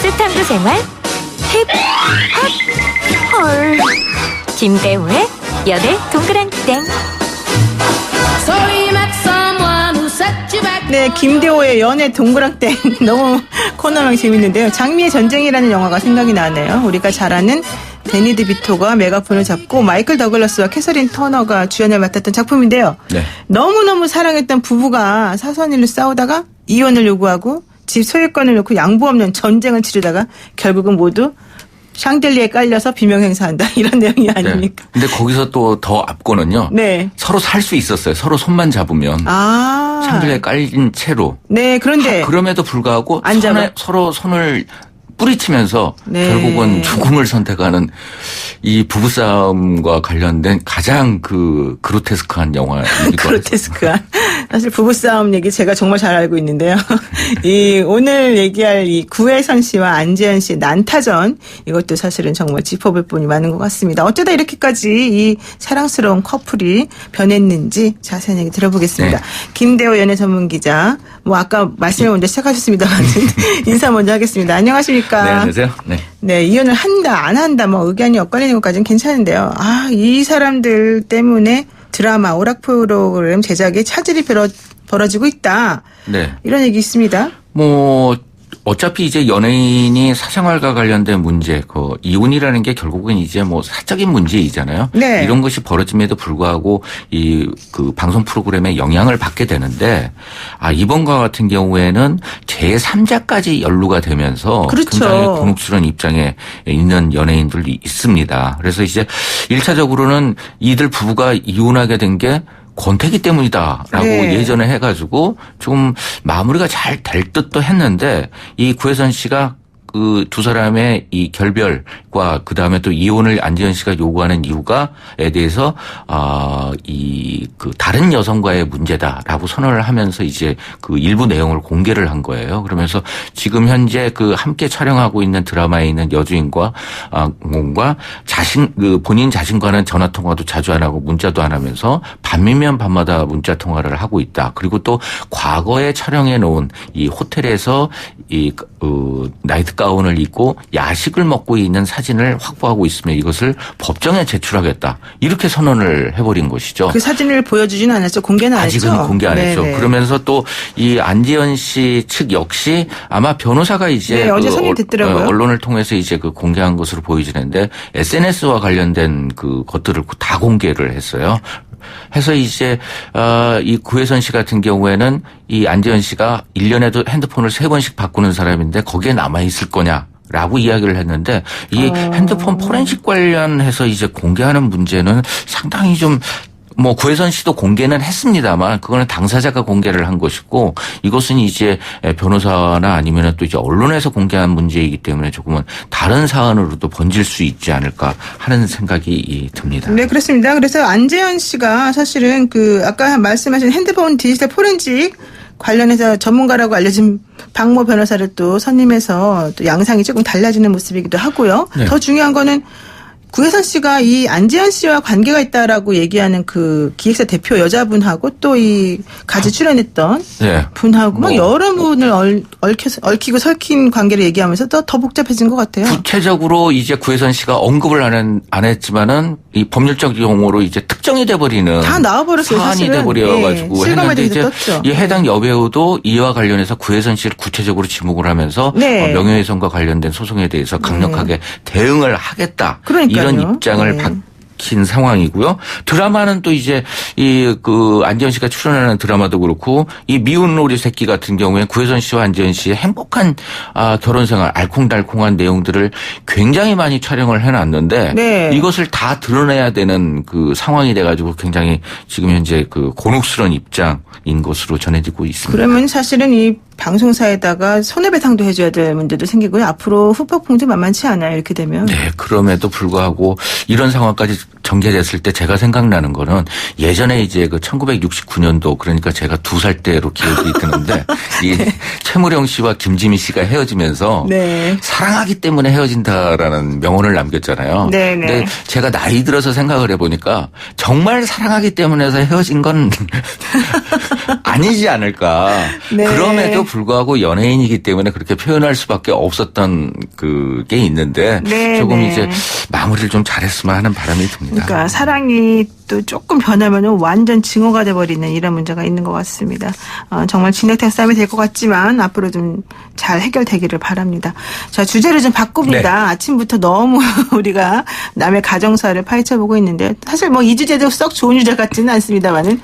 가스탕도 생활 힙 핫 헐 김대호의 연애 동그랑땡. 네, 김대호의 연애 동그랑땡 너무 코너명 재밌는데요. 장미의 전쟁이라는 영화가 생각이 나네요. 우리가 잘 아는 데니 드비토가 메가폰을 잡고 마이클 더글라스와 캐서린 터너가 주연을 맡았던 작품인데요. 네. 너무너무 사랑했던 부부가 사소한 일로 싸우다가 이혼을 요구하고 집 소유권을 놓고 양보 없는 전쟁을 치르다가 결국은 모두 샹들리에 깔려서 비명 행사한다 이런 내용이 아닙니까? 네. 근데 거기서 또 더 앞거는요. 네. 서로 살 수 있었어요. 서로 손만 잡으면. 샹들리에 깔린 채로. 네, 그런데 그럼에도 불구하고 서로 손을 뿌리치면서 네. 결국은 죽음을 선택하는 이 부부싸움과 관련된 가장 그 그로테스크한 영화이기도 그로테스크한. 사실 부부싸움 얘기 제가 정말 잘 알고 있는데요. 이 오늘 얘기할 이 구혜선 씨와 안재현 씨의 난타전, 이것도 사실은 정말 짚어볼 분이 많은 것 같습니다. 어쩌다 이렇게까지 이 사랑스러운 커플이 변했는지 자세한 얘기 들어보겠습니다. 네. 김대호 연애 전문 기자, 뭐 아까 말씀을 먼저 시작하셨습니다만 인사 먼저 하겠습니다. 안녕하십니까? 네, 안녕하세요. 네. 네, 이혼을 한다, 안 한다, 뭐 의견이 엇갈리는 것까지는 괜찮은데요. 이 사람들 때문에 드라마, 오락 프로그램 제작에 차질이 벌어지고 있다. 네. 이런 얘기 있습니다. 뭐 어차피 이제 연예인이 사생활과 관련된 문제, 그 이혼이라는 게 결국은 이제 뭐 사적인 문제이잖아요. 네. 이런 것이 벌어짐에도 불구하고 이 그 방송 프로그램에 영향을 받게 되는데, 이번과 같은 경우에는 제3자까지 연루가 되면서 그렇죠. 굉장히 곤혹스러운 입장에 있는 연예인들이 있습니다. 그래서 이제 1차적으로는 이들 부부가 이혼하게 된 게 권태기 때문이다라고 네. 예전에 해가지고 좀 마무리가 잘 될 듯도 했는데, 이 구혜선 씨가 그 두 사람의 이 결별과 그 다음에 또 이혼을 안재현 씨가 요구하는 이유가에 대해서 이 그 다른 여성과의 문제다라고 선언을 하면서 이제 그 일부 내용을 공개를 한 거예요. 그러면서 지금 현재 그 함께 촬영하고 있는 드라마에 있는 여주인과 본인 자신과는 전화 통화도 자주 안 하고 문자도 안 하면서 밤이면 밤마다 문자 통화를 하고 있다. 그리고 또 과거에 촬영해 놓은 이 호텔에서 이 나이트 가운을 입고 야식을 먹고 있는 사진을 확보하고 있으면 이것을 법정에 제출하겠다. 이렇게 선언을 해버린 것이죠. 그 사진을 보여주지는 않았죠. 공개는 안 했죠. 아직은 공개 안 했죠. 네네. 그러면서 또 이 안재현 씨 측 역시 아마 변호사가 이제 어제 선임됐더라고요. 언론을 통해서 이제 그 공개한 것으로 보여지는데, SNS와 관련된 그 것들을 다 공개를 했어요. 해서 이제 이 구혜선 씨 같은 경우에는 이 안재현 씨가 1년에도 핸드폰을 3번씩 바꾸는 사람인데 거기에 남아 있을 거냐라고 이야기를 했는데, 이 핸드폰 포렌식 관련해서 이제 공개하는 문제는 상당히 좀 뭐 구혜선 씨도 공개는 했습니다만 그거는 당사자가 공개를 한 것이고, 이것은 이제 변호사나 아니면 또 이제 언론에서 공개한 문제이기 때문에 조금은 다른 사안으로도 번질 수 있지 않을까 하는 생각이 듭니다. 네, 그렇습니다. 그래서 안재현 씨가 사실은 그 아까 말씀하신 핸드폰 디지털 포렌식 관련해서 전문가라고 알려진 박모 변호사를 또 선임해서 또 양상이 조금 달라지는 모습이기도 하고요. 네. 더 중요한 거는 구혜선 씨가 이 안재현 씨와 관계가 있다라고 얘기하는 그 기획사 대표 여자분하고 또 이 같이 출연했던 네. 분하고 막 여러 분을 얽히고 설킨 관계를 얘기하면서 더 복잡해진 것 같아요. 구체적으로 이제 구혜선 씨가 언급을 안 했지만은 이 법률적 용어로 이제 특정이 돼버리는 다 나와버렸어요. 사안이 사실은. 돼버려가지고 실감에 했는데, 이제 떴죠. 이 해당 여배우도 이와 관련해서 구혜선 씨를 구체적으로 지목을 하면서 네. 명예훼손과 관련된 소송에 대해서 강력하게 대응을 하겠다. 그러니까요. 이런 입장을 밝힌 상황이고요. 드라마는 또 이제 이 그 안재현 씨가 출연하는 드라마도 그렇고, 이 미운 오리 새끼 같은 경우에 구혜선 씨와 안재현 씨의 행복한 결혼 생활, 알콩달콩한 내용들을 굉장히 많이 촬영을 해놨는데, 네. 이것을 다 드러내야 되는 그 상황이 돼가지고 굉장히 지금 현재 그 곤혹스러운 입장인 것으로 전해지고 있습니다. 그러면 사실은 이 방송사에다가 손해배상도 해줘야 될 문제도 생기고요. 앞으로 후폭풍도 만만치 않아요. 이렇게 되면. 네, 그럼에도 불구하고 이런 상황까지 전개됐을 때 제가 생각나는 거는, 예전에 이제 그 1969년도, 그러니까 제가 2살 때로 기억이 드는데 이 최무령 씨와 김지미 씨가 헤어지면서 네. 사랑하기 때문에 헤어진다라는 명언을 남겼잖아요. 네, 네. 근데 제가 나이 들어서 생각을 해보니까 정말 사랑하기 때문에 헤어진 건 아니지 않을까. 네. 그럼에도 불구하고 연예인이기 때문에 그렇게 표현할 수밖에 없었던 그게 있는데 네, 조금 네. 이제 마무리를 좀 잘했으면 하는 바람이 듭니다. 그러니까 사랑이 또 조금 변하면 완전 증오가 돼버리는 이런 문제가 있는 것 같습니다. 정말 진흙탕 싸움이 될 것 같지만 앞으로 좀 잘 해결되기를 바랍니다. 자, 주제를 좀 바꿉니다. 네. 아침부터 너무 우리가 남의 가정사를 파헤쳐보고 있는데 사실 뭐 이 주제도 썩 좋은 주제 같지는 않습니다만은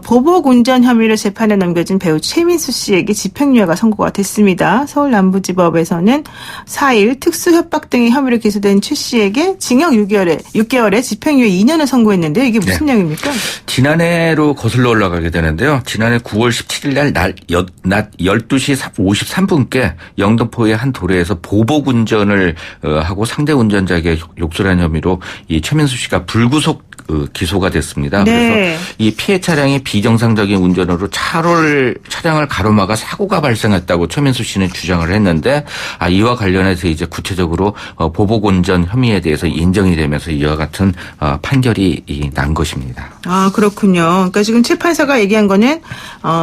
보복 운전 혐의로 재판에 넘겨진 배우 최민수 씨에게 집행유예가 선고가 됐습니다. 서울 남부지법에서는 4일 특수협박 등의 혐의로 기소된 최 씨에게 징역 6개월에 집행유예 2년을 선고했는데 이게 무슨 내용입니까? 지난해로 거슬러 올라가게 되는데요. 지난해 9월 17일 날 낮 12시 53분께 영등포의 한 도로에서 보복 운전을 하고 상대 운전자에게 욕설한 혐의로 이 최민수 씨가 불구속 기소가 됐습니다. 네. 그래서 이 피해 차량이 비정상적인 운전으로 차량을 가로막아 사고가 발생했다고 최민수 씨는 주장을 했는데 이와 관련해서 이제 구체적으로 보복 운전 혐의에 대해서 인정이 되면서 이와 같은 판결이 난 것입니다. 그렇군요. 그러니까 지금 재판사가 얘기한 거는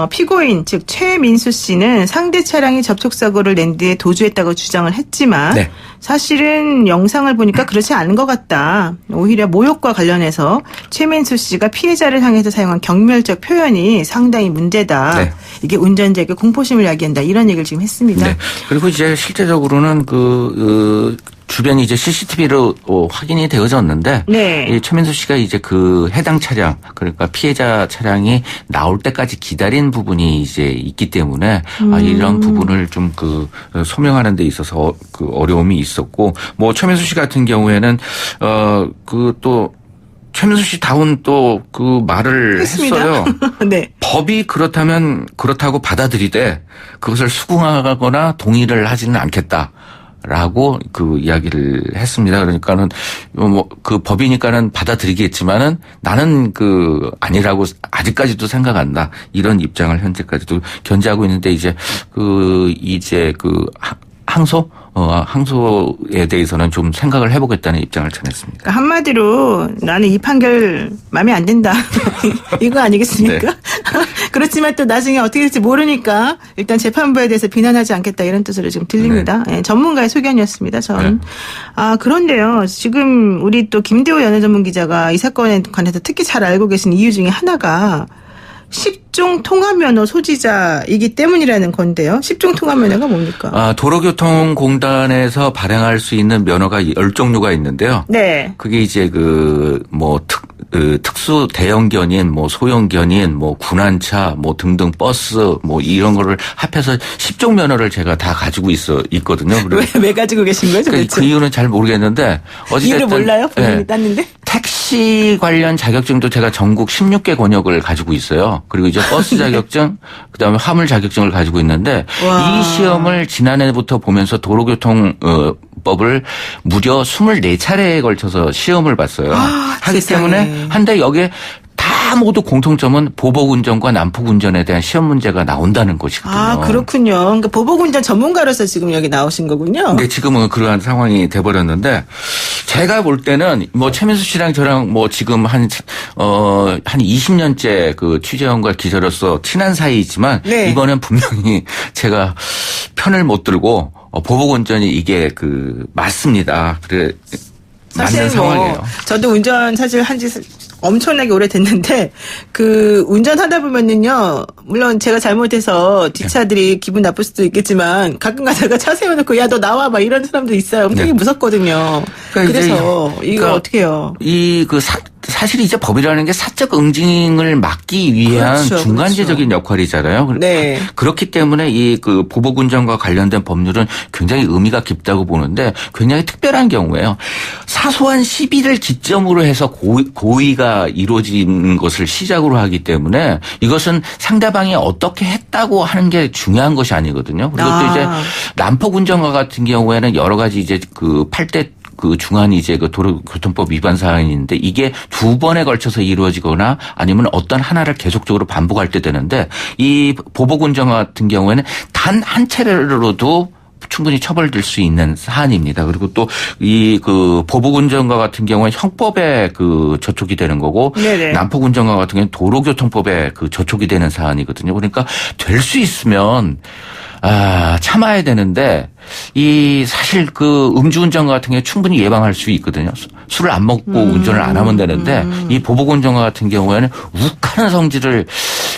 피고인 즉 최민수 씨는 상대 차량이 접촉사고를 낸 뒤에 도주했다고 주장을 했지만 네. 사실은 영상을 보니까 그렇지 않은 것 같다. 오히려 모욕과 관련해서 최민수 씨가 피해자를 향해서 사용한 경멸적 표현이 상당히 문제다. 네. 이게 운전자에게 공포심을 야기한다. 이런 얘기를 지금 했습니다. 네. 그리고 이제 실제적으로는 주변이 이제 CCTV로 확인이 되어졌는데 네. 이 최민수 씨가 이제 그 해당 차량 그러니까 피해자 차량이 나올 때까지 기다린 부분이 이제 있기 때문에 이런 부분을 좀 소명하는 데 있어서 어려움이 있었고 뭐 최민수 씨 같은 경우에는 또 최민수 씨 다운 또 말을 했습니다. 했어요. 네. 법이 그렇다면 그렇다고 받아들이되 그것을 수긍하거나 동의를 하지는 않겠다. 라고 이야기를 했습니다. 그러니까는 법이니까는 받아들이겠지만은 나는 아니라고 아직까지도 생각한다. 이런 입장을 현재까지도 견지하고 있는데 이제 항소에 대해서는 좀 생각을 해보겠다는 입장을 전했습니다. 그러니까 한마디로 나는 이 판결 마음에 안 든다. 이거 아니겠습니까? 네. 그렇지만 또 나중에 어떻게 될지 모르니까 일단 재판부에 대해서 비난하지 않겠다 이런 뜻으로 지금 들립니다. 네. 전문가의 소견이었습니다. 전. 네. 그런데요. 지금 우리 또 김대호 연예전문기자가 이 사건에 관해서 특히 잘 알고 계신 이유 중에 하나가 10종 통합면허 소지자이기 때문이라는 건데요. 10종 통합면허가 뭡니까? 도로교통공단에서 발행할 수 있는 면허가 10종류가 있는데요. 네. 그게 이제 특수 대형견인, 소형견인, 군안차, 등등 버스, 이런 거를 합해서 10종 면허를 제가 다 가지고 있거든요. 왜 가지고 계신 거예요, 도대체? 그 이유는 잘 모르겠는데. 이유를 몰라요? 본인이 네. 땄는데? 택시 관련 자격증도 제가 전국 16개 권역을 가지고 있어요. 그리고 이제 버스 자격증, 그다음에 화물 자격증을 가지고 있는데 와. 이 시험을 지난해부터 보면서 도로교통법을 무려 24차례에 걸쳐서 시험을 봤어요. 하기 세상에. 때문에 한데 여기에 다 모두 공통점은 보복운전과 난폭운전에 대한 시험 문제가 나온다는 것이거든요. 그렇군요. 그러니까 보복운전 전문가로서 지금 여기 나오신 거군요. 근데 지금은 그러한 상황이 돼버렸는데 제가 볼 때는 최민수 씨랑 저랑 지금 한 20년째 취재원과 기자로서 친한 사이이지만 네. 이거는 분명히 제가 편을 못 들고 보복운전이 이게 맞습니다. 그래 사실 맞는 상황이에요. 저도 운전 사실 한지 엄청나게 오래됐는데 운전하다 보면은요 물론 제가 잘못해서 뒷차들이 기분 나쁠 수도 있겠지만 가끔 가다가 차 세워놓고 야 너 나와 막 이런 사람도 있어요. 되게 네. 무섭거든요. 그래서 이거 어떻게 해요? 사실 이제 법이라는 게 사적 응징을 막기 위한 그렇죠, 중간재적인 그렇죠. 역할이잖아요. 네. 그렇기 때문에 보복운전과 관련된 법률은 굉장히 의미가 깊다고 보는데 굉장히 특별한 경우예요. 사소한 시비를 기점으로 해서 고의가 이루어진 것을 시작으로 하기 때문에 이것은 상대방이 어떻게 했다고 하는 게 중요한 것이 아니거든요. 그리고 또 이제 난폭운전과 같은 경우에는 여러 가지 이제 8대 중한 이제 도로교통법 위반 사항인데 이게 2번에 걸쳐서 이루어지거나 아니면 어떤 하나를 계속적으로 반복할 때 되는데 이 보복운전 같은 경우에는 단 한 차례로도 충분히 처벌될 수 있는 사안입니다. 그리고 또 이 그 보복운전과 같은 경우에 형법에 그 저촉이 되는 거고 네네. 난폭운전과 같은 경우는 도로교통법에 그 저촉이 되는 사안이거든요. 그러니까 될 수 있으면 참아야 되는데 이 사실 그 음주운전 같은 게 충분히 예방할 수 있거든요. 술을 안 먹고 운전을 안 하면 되는데 이 보복운전 같은 경우에는 욱하는 성질을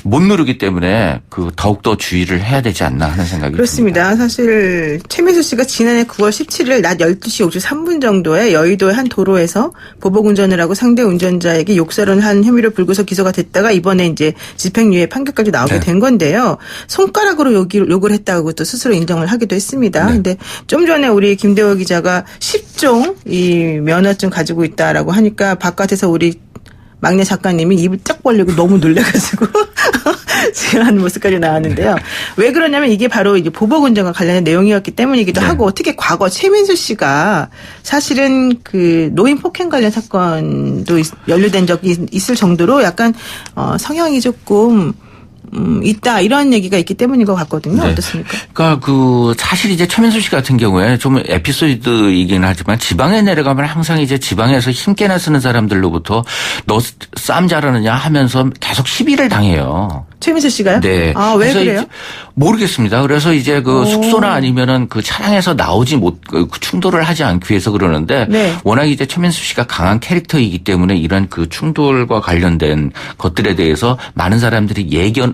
못 누르기 때문에 그 더욱더 주의를 해야 되지 않나 하는 생각이 그렇습니다. 듭니다. 사실 최민수 씨가 지난해 9월 17일 낮 12시 53분 정도에 여의도의 한 도로에서 보복운전을 하고 상대 운전자에게 욕설을 한 혐의로 불구속 기소가 됐다가 이번에 이제 집행유예 판결까지 나오게 네. 된 건데요. 손가락으로 욕을 했다고 또 스스로 인정을 하기도 했습니다. 네. 근데 좀 전에 우리 김대호 기자가 10종 이 면허증 가지고 있다라고 하니까 바깥에서 우리 막내 작가님이 입을 쫙 벌리고 너무 놀래가지고 지금 하는 모습까지 나왔는데요. 왜 그러냐면 이게 바로 이제 보복운전과 관련된 내용이었기 때문이기도 네. 하고 어떻게 과거 최민수 씨가 사실은 그 노인 폭행 관련 사건도 연루된 적이 있을 정도로 약간 성향이 조금 있다 이런 얘기가 있기 때문인 것 같거든요. 네. 어떻습니까? 그러니까 그 사실 이제 최민수 씨 같은 경우에 좀 에피소드이긴 하지만 지방에 내려가면 항상 이제 지방에서 힘께나 쓰는 사람들로부터 너 싸움 잘하느냐 하면서 계속 시비를 당해요. 최민수 씨가요? 네. 왜 그래서 그래요? 이제 모르겠습니다. 그래서 이제 그 숙소나 아니면은 그 차량에서 나오지 그 충돌을 하지 않기 위해서 그러는데 네. 워낙 이제 최민수 씨가 강한 캐릭터이기 때문에 이런 그 충돌과 관련된 것들에 대해서 많은 사람들이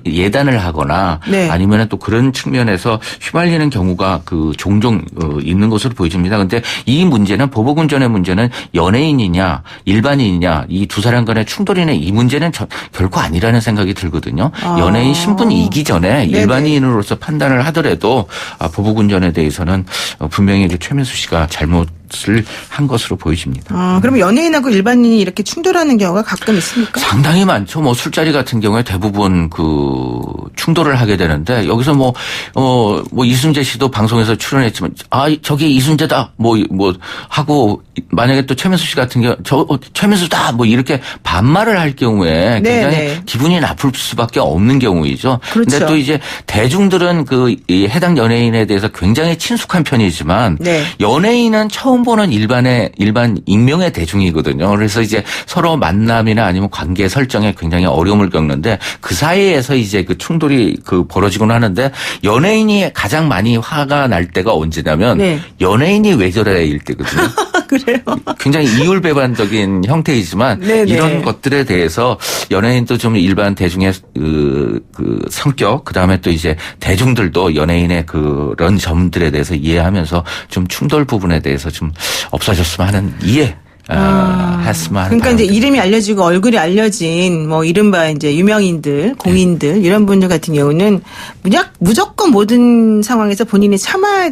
예단을 하거나 네. 아니면은 또 그런 측면에서 휘말리는 경우가 그 종종 있는 것으로 보여집니다. 근데 이 문제는 보복운전의 문제는 연예인이냐 일반인이냐 이 두 사람 간의 충돌이냐 이 문제는 결코 아니라는 생각이 들거든요. 연예인 신분이 이기 전에 네네. 일반인으로서 판단을 하더라도 보복운전에 대해서는 분명히 최민수 씨가 잘못을 한 것으로 보여집니다. 그러면 연예인하고 일반인이 이렇게 충돌하는 경우가 가끔 있습니까? 상당히 많죠. 뭐 술자리 같은 경우에 대부분 그 충돌을 하게 되는데 여기서 뭐 이순재 씨도 방송에서 출연했지만 저기 이순재다 뭐 하고 만약에 또 최민수 씨 같은 경우 최민수다 뭐 이렇게 반말을 할 경우에 굉장히 네. 기분이 나쁠 수밖에 없는 경우이죠. 그렇죠. 근데 또 이제 대중들은 이 해당 연예인에 대해서 굉장히 친숙한 편이지만 네. 연예인은 처음 보는 일반 익명의 대중이거든요. 그래서 이제 서로 만남이나 아니면 관계 설정에 굉장히 어려움을 겪는데 그 사이에서 이제 그 충돌이 벌어지곤 하는데 연예인이 가장 많이 화가 날 때가 언제냐면 네. 연예인이 왜 저래일 때거든요. 그래요? 굉장히 이율배반적인 형태이지만 네네. 이런 것들에 대해서 연예인도 좀 일반 대중의 그 성격 그다음에 또 이제 대중들도 연예인의 그런 점들에 대해서 이해하면서 좀 충돌 부분에 대해서 좀 없어졌으면 하는 이해 했으면 하는 그러니까 이제 바람입니다. 이름이 알려지고 얼굴이 알려진 뭐 이른바 이제 유명인들, 공인들 이런 분들 같은 경우는 무조건 모든 상황에서 본인이 참아야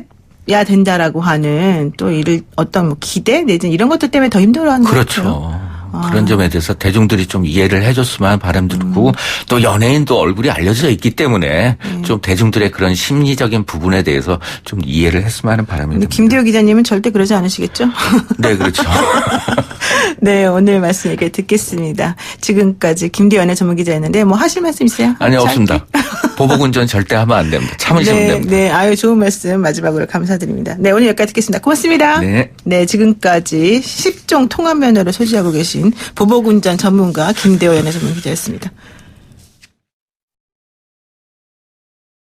된다라고 하는 또 어떤 뭐 기대 내지는 이런 것들 때문에 더 힘들어하는 것 같아요. 그렇죠. 그런 점에 대해서 대중들이 좀 이해를 해줬으면 하는 바람도 있고 또 연예인도 얼굴이 알려져 있기 때문에 좀 대중들의 그런 심리적인 부분에 대해서 좀 이해를 했으면 하는 바람이 근데 듭니다. 김대호 기자님은 절대 그러지 않으시겠죠? 네, 그렇죠. 네, 오늘 말씀 얘기 듣겠습니다. 지금까지 김대현의 전문기자였는데 뭐 하실 말씀 있어요? 아니, 짧게? 없습니다. 보복운전 절대 하면 안 됩니다. 참으시면 됩니다. 네, 아유 좋은 말씀 마지막으로 감사드립니다. 네, 오늘 여기까지 듣겠습니다. 고맙습니다. 네. 지금까지 10종 통합면허를 소지하고 계신 보복운전 전문가 김대호 연애 전문기자였습니다.